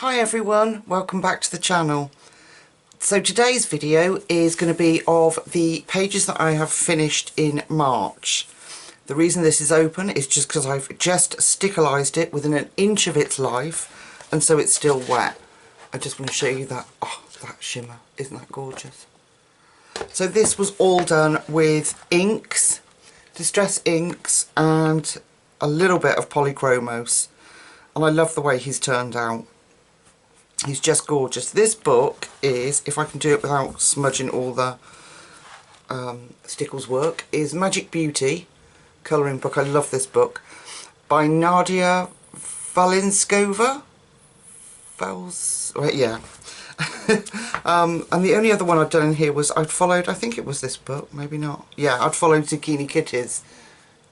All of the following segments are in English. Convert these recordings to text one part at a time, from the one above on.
Hi everyone, welcome back to the channel. So today's video is going to be of the pages that I have finished in March. The reason this is open is just because I've just stickerized it within an inch of its life, and so it's still wet. I just want to show you that, that shimmer, isn't that gorgeous? So this was all done with inks, distress inks and a little bit of polychromos, and I love the way he's turned out. He's just gorgeous. This book is, if I can do it without smudging all the stickles work, is Magic Beauty colouring book. I love this book by Nadia Valinskova. Right, yeah. And the only other one I've done in here was I'd followed, I think it was this book, maybe not. Yeah, I'd followed Zucchini Kitty's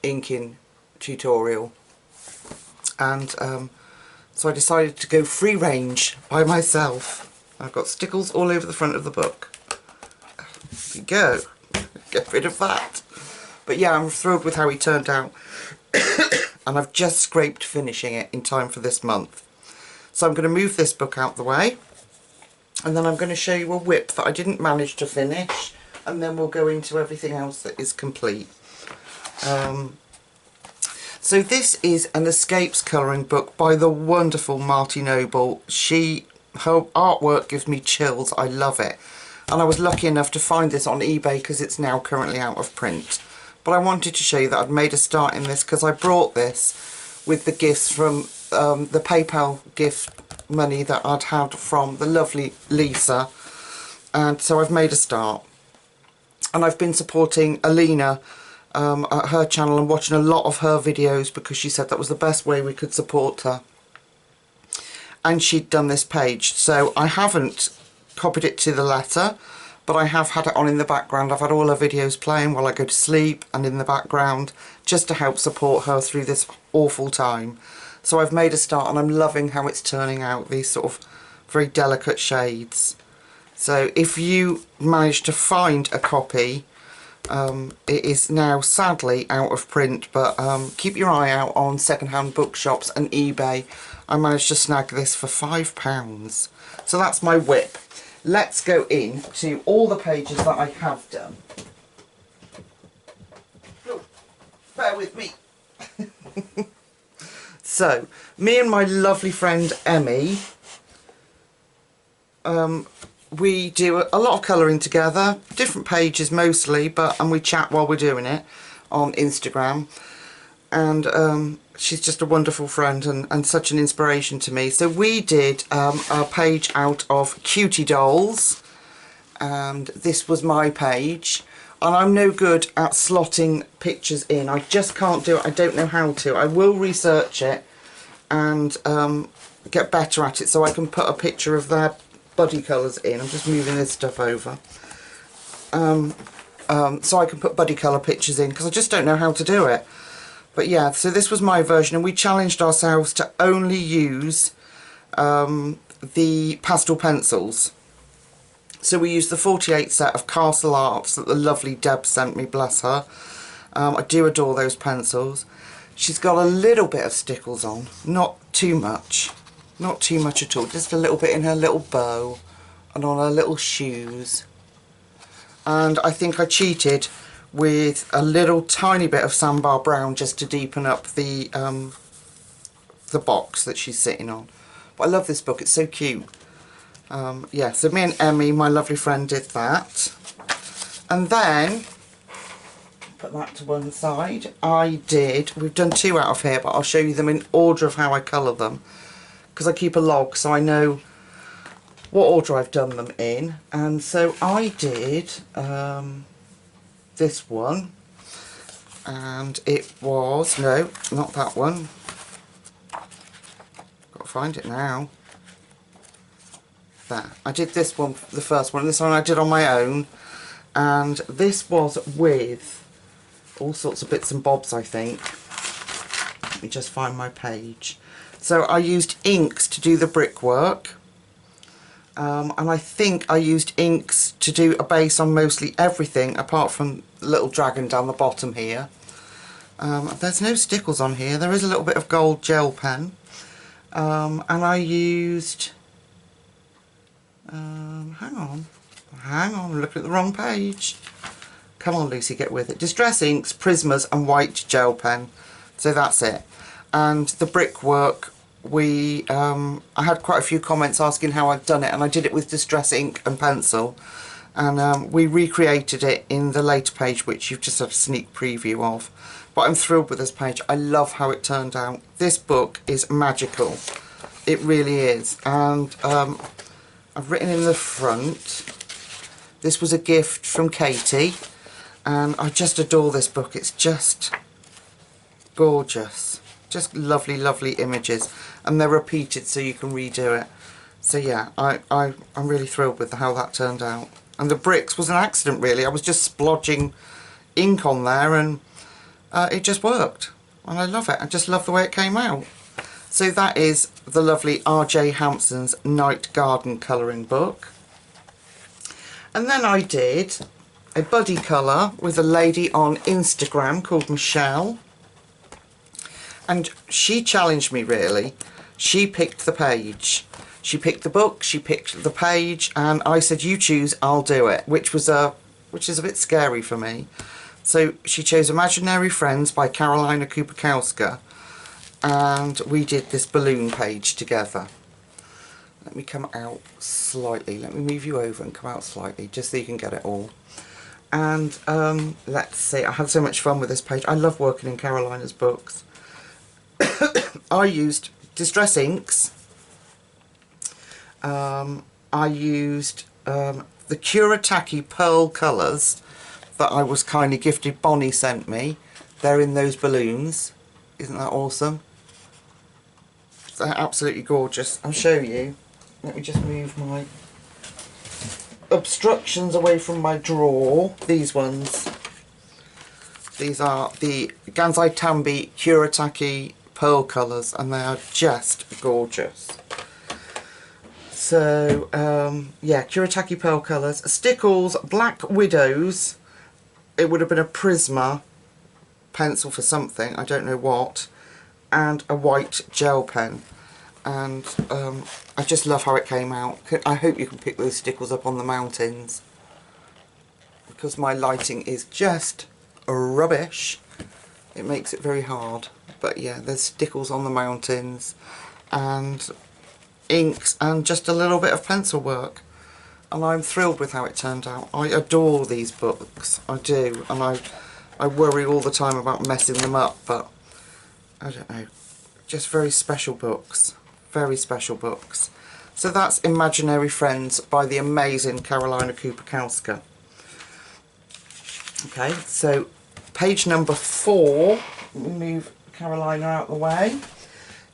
inking tutorial, and so I decided to go free range by myself. I've got stickles all over the front of the book. There you go. Get rid of that. But yeah, I'm thrilled with how he turned out. And I've just scraped finishing it in time for this month. So I'm going to move this book out the way. And then I'm going to show you a whip that I didn't manage to finish. And then we'll go into everything else that is complete. So this is an escapes colouring book by the wonderful Marty Noble. Her artwork gives me chills. I love it. And I was lucky enough to find this on eBay because it's now currently out of print. But I wanted to show you that I'd made a start in this because I brought this with the gifts from the PayPal gift money that I'd had from the lovely Lisa. And so I've made a start. And I've been supporting Alina at her channel and watching a lot of her videos because she said that was the best way we could support her. And she'd done this page. So I haven't copied it to the letter, but I have had it on in the background. I've had all her videos playing while I go to sleep and in the background just to help support her through this awful time. So I've made a start and I'm loving how it's turning out, these sort of very delicate shades. So if you manage to find a copy, it is now sadly out of print, but keep your eye out on second-hand bookshops and eBay. I managed to snag this for £5. So that's my whip. Let's go into all the pages that I have done. Oh, bear with me. So, me and my lovely friend Emmy, we do a lot of colouring together, different pages mostly, and we chat while we're doing it on Instagram. And she's just a wonderful friend and such an inspiration to me. So we did a page out of Cutie Dolls, and this was my page. And I'm no good at slotting pictures in. I just can't do it. I don't know how to. I will research it and get better at it so I can put a picture of their buddy colours in. I'm just moving this stuff over. So I can put buddy colour pictures in because I just don't know how to do it. But yeah, so this was my version, and we challenged ourselves to only use the pastel pencils. So we used the 48 set of Castle Arts that the lovely Deb sent me, bless her. I do adore those pencils. She's got a little bit of stickles on, not too much. Not too much at all, just a little bit in her little bow and on her little shoes. And I think I cheated with a little tiny bit of Sandbar Brown just to deepen up the box that she's sitting on. But I love this book, it's so cute. Yeah, so me and Emmy, my lovely friend, did that. And then, put that to one side, we've done two out of here, but I'll show you them in order of how I colour them. Because I keep a log so I know what order I've done them in. And so I did this one, and it was, no, not that one, got to find it now. There, I did this one, the first one, and this one I did on my own, and this was with all sorts of bits and bobs, I think. Let me just find my page. So I used inks to do the brickwork, and I think I used inks to do a base on mostly everything apart from the little dragon down the bottom here. There's no stickles on here, there is a little bit of gold gel pen, and I used hang on, I'm looking at the wrong page. Come on, Lucy, get with it. Distress inks, Prismas and white gel pen. So that's it. And the brickwork, I had quite a few comments asking how I'd done it, and I did it with distress ink and pencil. And we recreated it in the later page, which you've just had a sneak preview of. But I'm thrilled with this page. I love how it turned out. This book is magical. It really is. And I've written in the front, this was a gift from Katie. And I just adore this book. It's just gorgeous. Just lovely, lovely images. And they're repeated so you can redo it. So yeah, I'm really thrilled with how that turned out. And the bricks was an accident, really. I was just splodging ink on there and it just worked. And I love it. I just love the way it came out. So that is the lovely R.J. Hampson's Night Garden colouring book. And then I did a buddy colour with a lady on Instagram called Michelle. And she challenged me, really. She picked the page. She picked the book, she picked the page, and I said, you choose, I'll do it, which is a bit scary for me. So she chose Imaginary Friends by Carolina Kupakowska, and we did this balloon page together. Let me come out slightly. Let me move you over and come out slightly, just so you can get it all. And let's see, I had so much fun with this page. I love working in Carolina's books. I used distress inks. I used the Kuretake Pearl colours that I was kindly gifted. Bonnie sent me. They're in those balloons. Isn't that awesome? They're absolutely gorgeous. I'll show you. Let me just move my obstructions away from my drawer. These ones. These are the Gansai Tambi Kuretake Pearl colours, and they are just gorgeous. So, yeah, Kuretake Pearl colours. Stickles, Black Widows. It would have been a Prisma pencil for something, I don't know what. And a white gel pen. And I just love how it came out. I hope you can pick those stickles up on the mountains, because my lighting is just rubbish. It makes it very hard. But yeah, there's stickles on the mountains. And inks and just a little bit of pencil work, and I'm thrilled with how it turned out. I adore these books, I do, and I worry all the time about messing them up, but I don't know, just very special books, very special books. So that's Imaginary Friends by the amazing Carolina Kupakowska. Okay, so page number 4, let me move Carolina out of the way,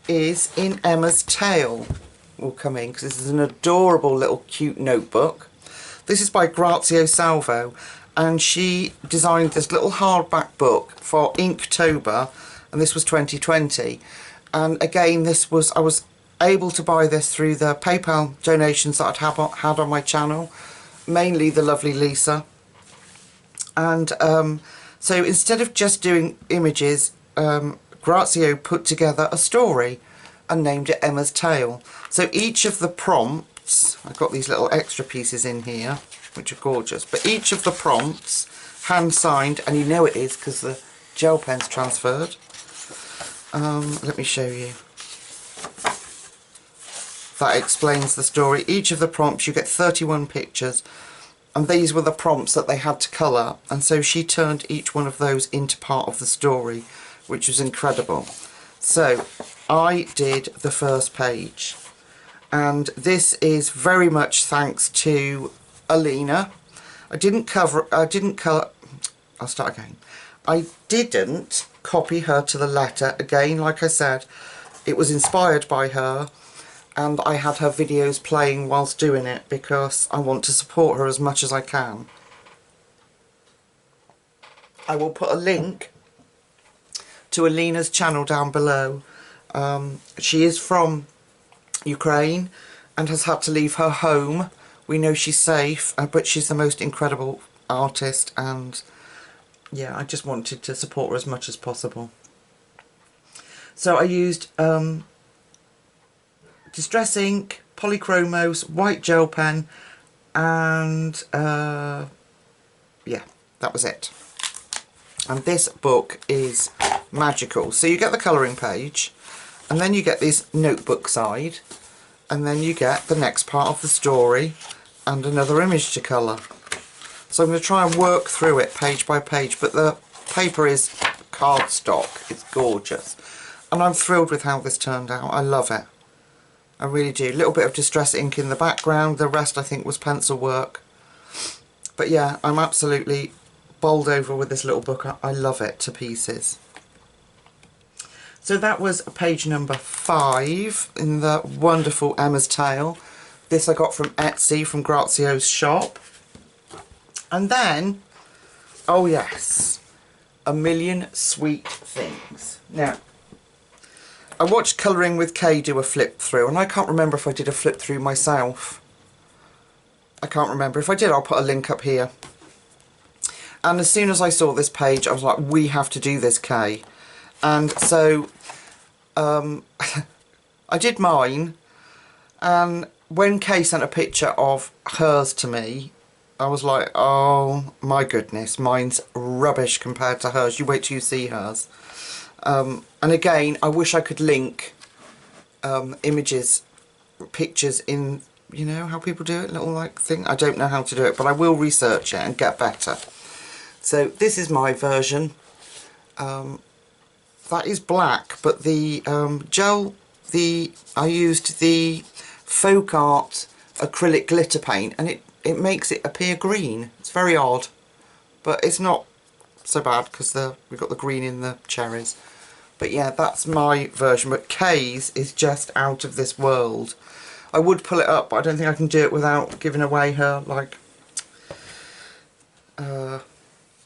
is In Emma's Tale. Will come in, because this is an adorable little cute notebook. This is by Grazio Salvo, and she designed this little hardback book for Inktober, and this was 2020. And again, I was able to buy this through the PayPal donations that I'd had on my channel, mainly the lovely Lisa. And so instead of just doing images, Grazio put together a story and named it Emma's Tale. So each of the prompts, I've got these little extra pieces in here, which are gorgeous, but each of the prompts, hand signed, and you know it is because the gel pen's transferred. Let me show you. That explains the story. Each of the prompts, you get 31 pictures, and these were the prompts that they had to colour, and so she turned each one of those into part of the story, which was incredible. So I did the first page, and this is very much thanks to Alina. I didn't colour, I'll start again. I didn't copy her to the letter. Again, like I said, it was inspired by her, and I had her videos playing whilst doing it because I want to support her as much as I can. I will put a link to Alina's channel down below. She is from Ukraine and has had to leave her home. We know she's safe, but she's the most incredible artist, and yeah, I just wanted to support her as much as possible. So I used distress ink, polychromos, white gel pen, and yeah, that was it. And this book is magical. So you get the colouring page, and then you get this notebook side, and then you get the next part of the story and another image to colour. So I'm going to try and work through it page by page, but the paper is cardstock. It's gorgeous. And I'm thrilled with how this turned out. I love it. I really do. A little bit of distress ink in the background. The rest I think was pencil work. But yeah, I'm absolutely bowled over with this little book. I love it to pieces. So that was page number 5 in the wonderful Emma's Tale. This I got from Etsy, from Grazio's shop. And then, oh yes, A Million Sweet Things. Now, I watched Colouring with Kay do a flip through, and I can't remember if I did a flip through myself. I can't remember. If I did, I'll put a link up here. And as soon as I saw this page, I was like, we have to do this, Kay. And so I did mine, and when Kay sent a picture of hers to me, I was like, oh my goodness, mine's rubbish compared to hers. You wait till you see hers. And again, I wish I could link images, pictures in, you know, how people do it, little like thing. I don't know how to do it, but I will research it and get better. So this is my version. That is black, but the gel, I used the Folk Art acrylic glitter paint, and it makes it appear green. It's very odd, but it's not so bad because we've got the green in the cherries. But yeah, that's my version, but Kay's is just out of this world. I would pull it up, but I don't think I can do it without giving away her, like,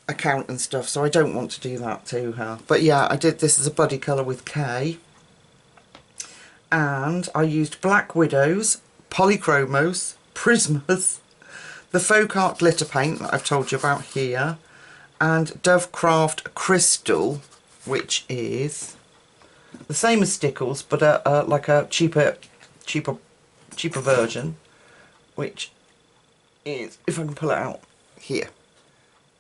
account and stuff, so I don't want to do that to her. But yeah, I did this as a buddy colour with Kay, and I used Black Widows, Polychromos, Prismas, the Folk Art glitter paint that I've told you about here, and Dovecraft Crystal, which is the same as Stickles, but like a cheaper version, which is, if I can pull it out here,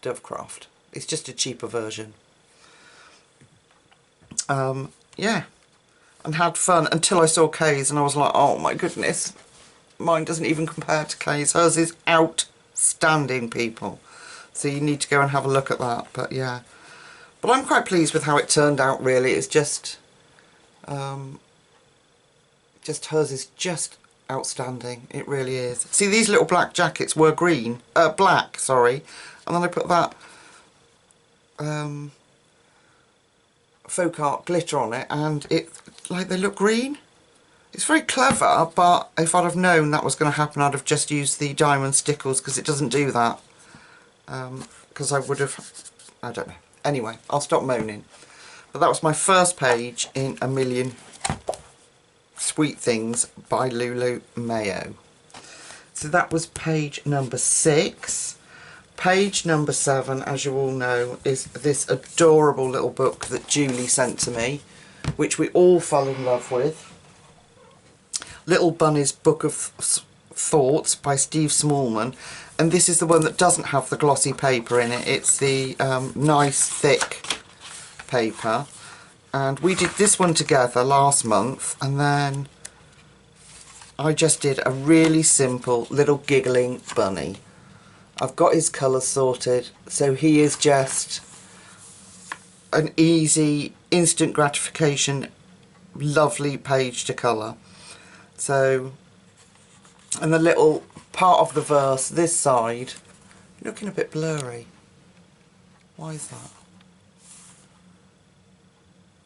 Dovecraft. It's just a cheaper version. Yeah, and had fun until I saw Kay's, and I was like, oh my goodness, mine doesn't even compare to Kay's. Hers is outstanding, people. So you need to go and have a look at that. But yeah, but I'm quite pleased with how it turned out. Really, it's just hers is just outstanding. It really is. See, these little black jackets were black, sorry, and then I put that Folk Art glitter on it, and they look green. It's very clever, but if I'd have known that was going to happen, I'd have just used the diamond Stickles, because it doesn't do that. Because I would have, I don't know. Anyway, I'll stop moaning. But that was my first page in A Million Sweet Things by Lulu Mayo. So that was page number 6. Page number 7, as you all know, is this adorable little book that Julie sent to me, which we all fell in love with. Little Bunny's Book of Thoughts by Steve Smallman, and this is the one that doesn't have the glossy paper in it. It's the nice thick paper, and we did this one together last month, and then I just did a really simple little giggling bunny. I've got his colours sorted, so he is just an easy, instant gratification, lovely page to colour. So, and the little part of the verse, this side, looking a bit blurry. Why is that?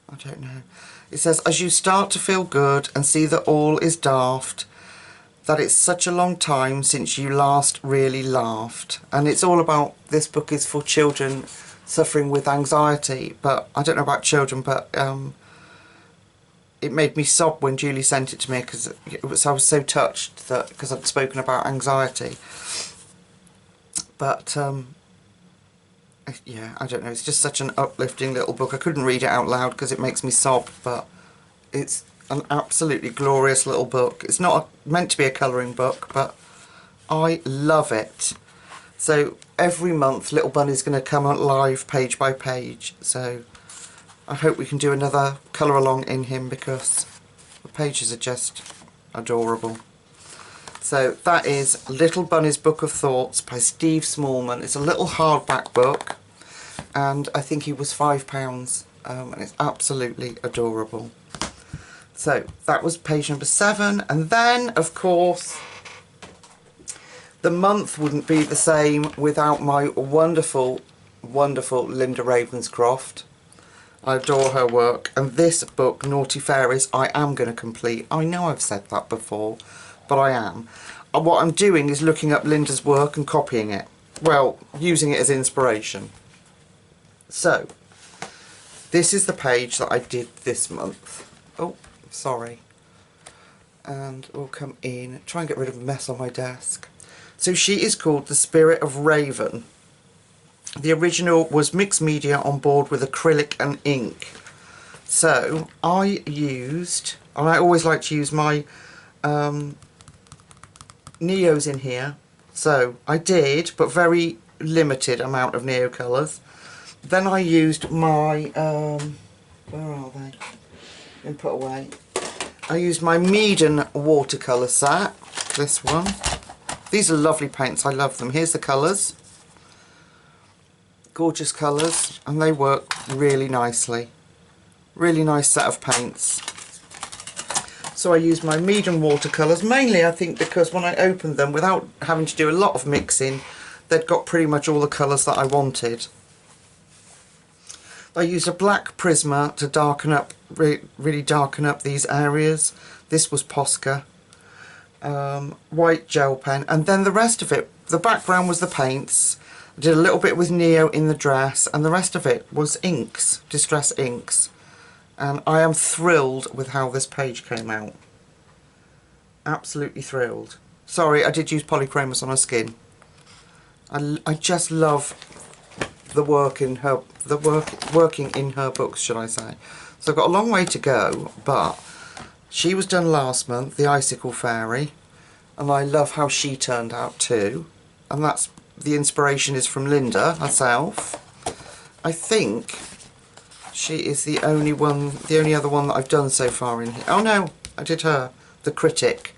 I don't know. It says, as you start to feel good and see that all is daft, that it's such a long time since you last really laughed. And it's all about, this book is for children suffering with anxiety, but I don't know about children, but it made me sob when Julie sent it to me, because I was so touched that, because I'd spoken about anxiety. But yeah, I don't know, it's just such an uplifting little book. I couldn't read it out loud because it makes me sob, but it's an absolutely glorious little book. It's not meant to be a colouring book, but I love it. So every month Little Bunny's going to come live page by page, so I hope we can do another colour along in him because the pages are just adorable. So that is Little Bunny's Book of Thoughts by Steve Smallman. It's a little hardback book and I think he was £5, and it's absolutely adorable. So that was page number 7, and then of course the month wouldn't be the same without my wonderful, wonderful Linda Ravenscroft. I adore her work, and this book, Naughty Fairies, I am going to complete. I know I've said that before, but I am. And what I'm doing is looking up Linda's work and copying it. Well, using it as inspiration. So, this is the page that I did this month. Oh, sorry. And we'll come in, try and get rid of a mess on my desk. So she is called The Spirit of Raven. The original was mixed media on board with acrylic and ink. So I used, and I always like to use my Neos in here. So I did, but very limited amount of Neo colours. Then I used my, where are they? Been put away. I used my Meaden watercolour set, this one. These are lovely paints, I love them. Here's the colours. Gorgeous colours, and they work really nicely. Really nice set of paints. So I used my Meaden watercolours, mainly I think because when I opened them, without having to do a lot of mixing, they'd got pretty much all the colours that I wanted. I used a black Prisma to darken up, really darken up these areas. This was Posca. White gel pen, and then the rest of it, the background was the paints. I did a little bit with Neo in the dress, and the rest of it was inks, distress inks. And I am thrilled with how this page came out. Absolutely thrilled. Sorry, I did use polychromos on her skin. I just love the work in her, working in her books, should I say. So I've got a long way to go, but she was done last month, the Icicle Fairy, and I love how she turned out too. And that's, the inspiration is from Linda herself. I think she is the only one, the only other one that I've done so far in here. Oh no, I did her, the Critic.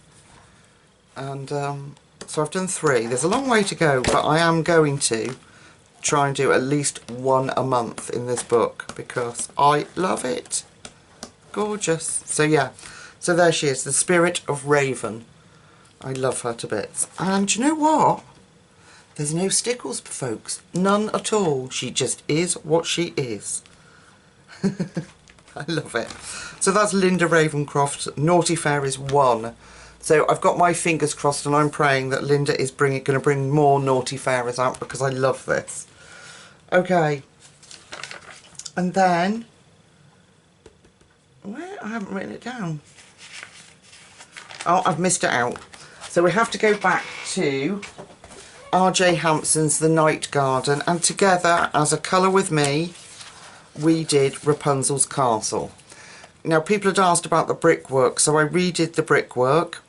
And so I've done 3. There's a long way to go, but I am going to try and do at least 1 a month in this book because I love it. Gorgeous. So yeah, so there she is, the Spirit of Raven. I love her to bits. And you know what? There's no stickles, folks. None at all. She just is what she is. I love it. So that's Linda Ravenscroft, Naughty Fairies 1. So I've got my fingers crossed and I'm praying that Linda is going to bring more Naughty Fairies out because I love this. Okay. And then, where? I haven't written it down. Oh, I've missed it out. So we have to go back to R.J. Hampson's The Night Garden, and together, as a colour with me, we did Rapunzel's Castle. Now, people had asked about the brickwork, so I redid the brickwork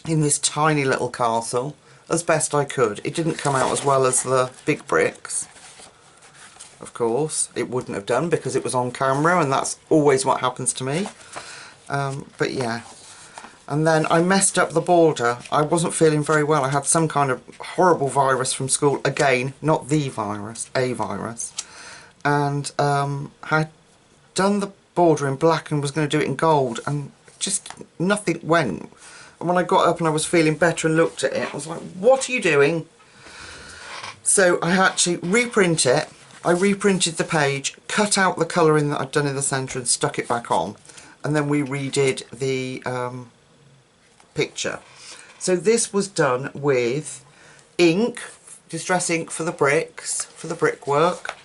in this tiny little castle as best I could. It didn't come out as well as the big bricks, of course. It wouldn't have done because it was on camera, and that's always what happens to me. But yeah. And then I messed up the border. I wasn't feeling very well. I had some kind of horrible virus from school. Again, not the virus, a virus. And had done the border in black and was going to do it in gold, and just nothing went. And when I got up and I was feeling better and looked at it, I was like, what are you doing? So I actually reprint it. I reprinted the page, cut out the colouring that I'd done in the centre and stuck it back on. And then we redid the picture. So this was done with ink, distress ink for the bricks, for the brickwork.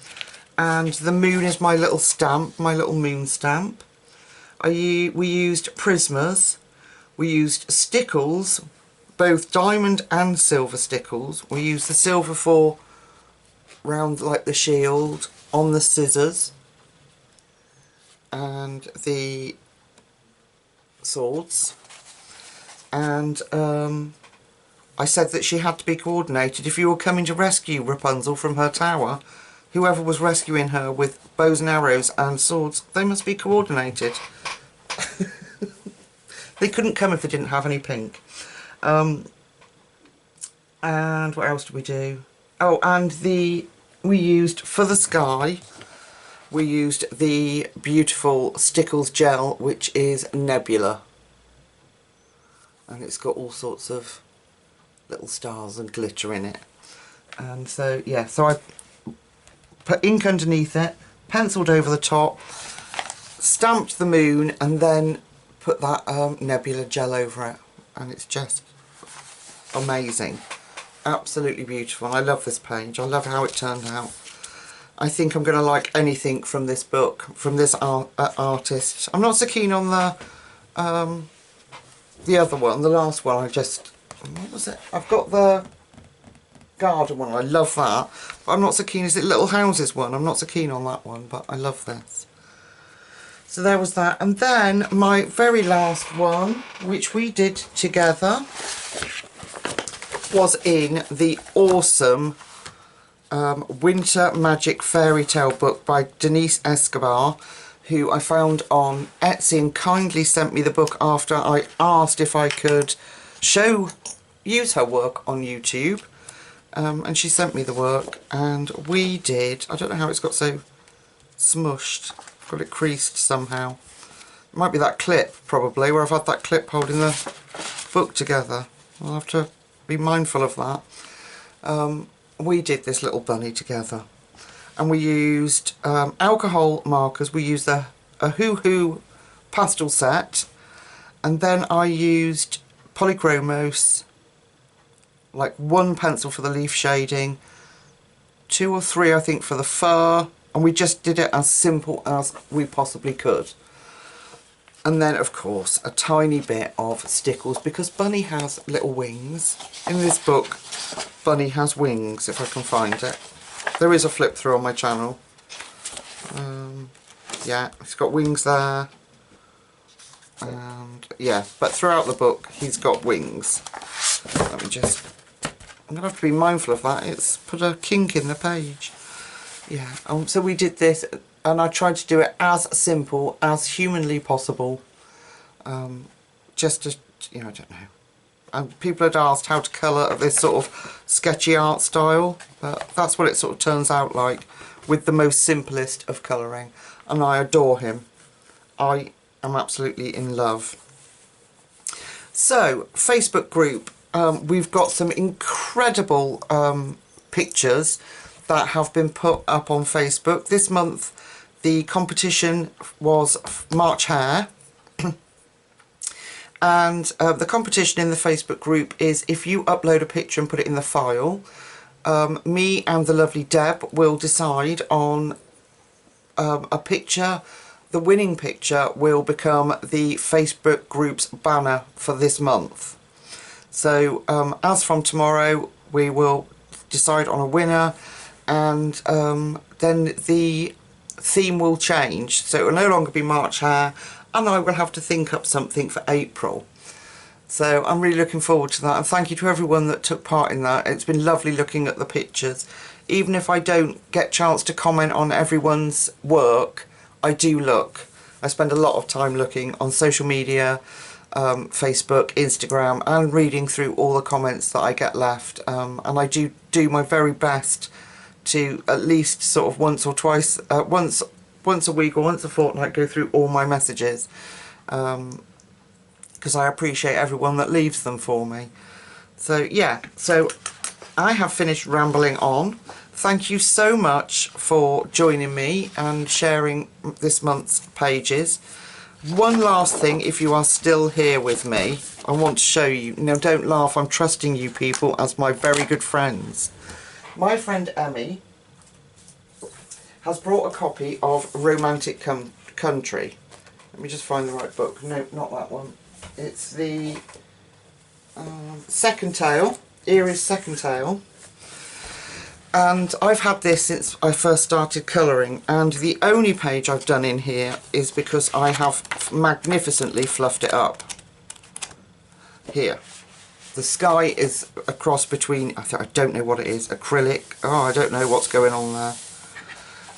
And the moon is my little stamp, my little moon stamp. We used Prismas. We used stickles, both diamond and silver stickles. We used the silver for round like the shield on the scissors. And the swords, and I said that she had to be coordinated. If you were coming to rescue Rapunzel from her tower, whoever was rescuing her with bows and arrows and swords, they must be coordinated. They couldn't come if they didn't have any pink. And what else did we do? Oh, and we used, for the sky, we used the beautiful Stickles gel, which is Nebula. And it's got all sorts of little stars and glitter in it. And so, yeah, so I put ink underneath it, penciled over the top, stamped the moon, and then put that Nebula gel over it. And it's just amazing. Absolutely beautiful. I love this page. I love how it turned out. I think I'm going to like anything from this book, from this artist. I'm not so keen on the other one, the last one. What was it? I've got the garden one. I love that. But I'm not so keen. Is it Little Houses one? I'm not so keen on that one, but I love this. So there was that. And then my very last one, which we did together, was in the awesome Winter Magic Fairy Tale book by Denise Escobar, who I found on Etsy and kindly sent me the book after I asked if I could use her work on YouTube. And she sent me the work, and we did. I don't know how it's got so smushed. I've got it creased somehow. It might be that clip, probably, where I've had that clip holding the book together. I'll have to be mindful of that. We did this little bunny together, and we used alcohol markers. We used a Hoo Hoo pastel set, and then I used polychromos, like 1 pencil for the leaf shading, 2 or 3 I think for the fur, and we just did it as simple as we possibly could. And then, of course, a tiny bit of Stickles, because Bunny has little wings. In this book, Bunny has wings, if I can find it. There is a flip through on my channel. Yeah, he's got wings there. And, yeah, but throughout the book, he's got wings. Let me just... I'm going to have to be mindful of that. It's put a kink in the page. Yeah, so we did this, and I tried to do it as simple as humanly possible. Just to, you know, I don't know. And people had asked how to colour this sort of sketchy art style, but that's what it sort of turns out like, with the most simplest of colouring. And I adore him. I am absolutely in love. So, Facebook group. We've got some incredible pictures that have been put up on Facebook. This month the competition was March Hare. And the competition in the Facebook group is, if you upload a picture and put it in the file, me and the lovely Deb will decide on a picture. The winning picture will become the Facebook group's banner for this month. So as from tomorrow, we will decide on a winner, and then the theme will change. So it will no longer be March Hare, and I will have to think up something for April. So I'm really looking forward to that, and thank you to everyone that took part in that. It's been lovely looking at the pictures. Even if I don't get a chance to comment on everyone's work, I do look. I spend a lot of time looking on social media, Facebook, Instagram, and reading through all the comments that I get left, and I do my very best to at least sort of once or twice, once a week or once a fortnight, go through all my messages, because I appreciate everyone that leaves them for me. So yeah, so I have finished rambling on. Thank you so much for joining me and sharing this month's pages. One last thing, if you are still here with me, I want to show you. Now don't laugh, I'm trusting you people as my very good friends. My friend Emmy has brought a copy of Romantic Country. Let me just find the right book. No, not that one. It's the Second Tale, Erie's Second Tale. And I've had this since I first started colouring, and the only page I've done in here is because I have magnificently fluffed it up. Here. The sky is a cross between, I don't know what it is, acrylic. Oh, I don't know what's going on there.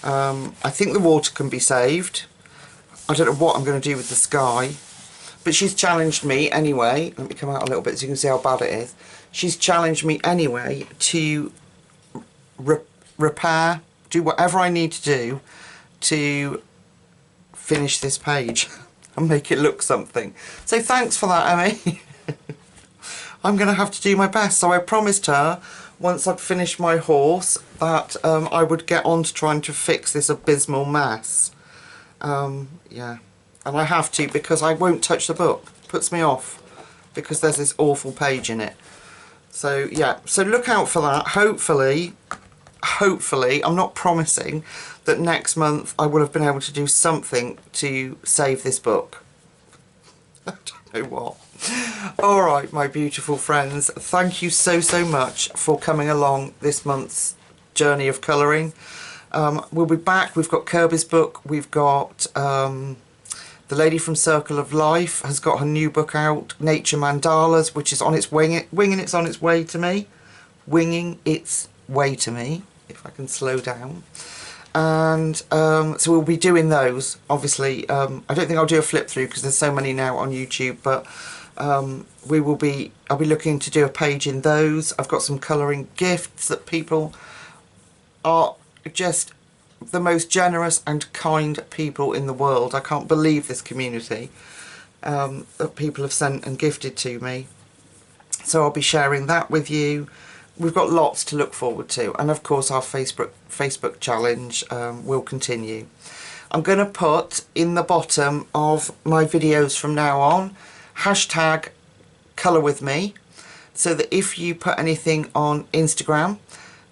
I think the water can be saved. I don't know what I'm going to do with the sky. But she's challenged me anyway. Let me come out a little bit so you can see how bad it is. She's challenged me anyway to repair, do whatever I need to do to finish this page and make it look something. So thanks for that, Emmy. I'm going to have to do my best. So I promised her once I'd finished my horse that I would get on to trying to fix this abysmal mess. Yeah, and I have to, because I won't touch the book. It puts me off because there's this awful page in it. So yeah, so look out for that. Hopefully, I'm not promising that next month I will have been able to do something to save this book. I don't know what. Alright, my beautiful friends, thank you so much for coming along this month's journey of colouring. We'll be back. We've got Kirby's book, we've got the lady from Circle of Life has got her new book out, Nature Mandalas, which is on its winging its way to me, if I can slow down. And so we'll be doing those, obviously. I don't think I'll do a flip through because there's so many now on YouTube, but I'll be looking to do a page in those. I've got some colouring gifts that people are just the most generous and kind people in the world. I can't believe this community that people have sent and gifted to me. So I'll be sharing that with you. We've got lots to look forward to, and of course our Facebook challenge will continue. I'm going to put in the bottom of my videos from now on hashtag colour with me, so that if you put anything on Instagram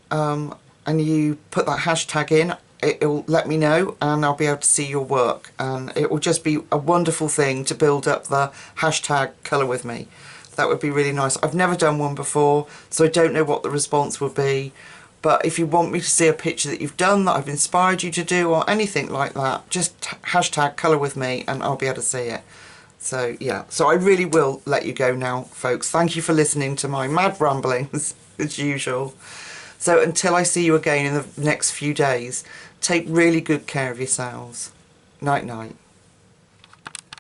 and you put that hashtag in, it'll let me know and I'll be able to see your work, and it will just be a wonderful thing to build up the hashtag colour with me. That would be really nice. I've never done one before, so I don't know what the response will be. But if you want me to see a picture that you've done, that I've inspired you to do, or anything like that, just hashtag colour with me and I'll be able to see it. So yeah, so I really will let you go now, folks. Thank you for listening to my mad ramblings, as usual. So until I see you again in the next few days, take really good care of yourselves. Night night.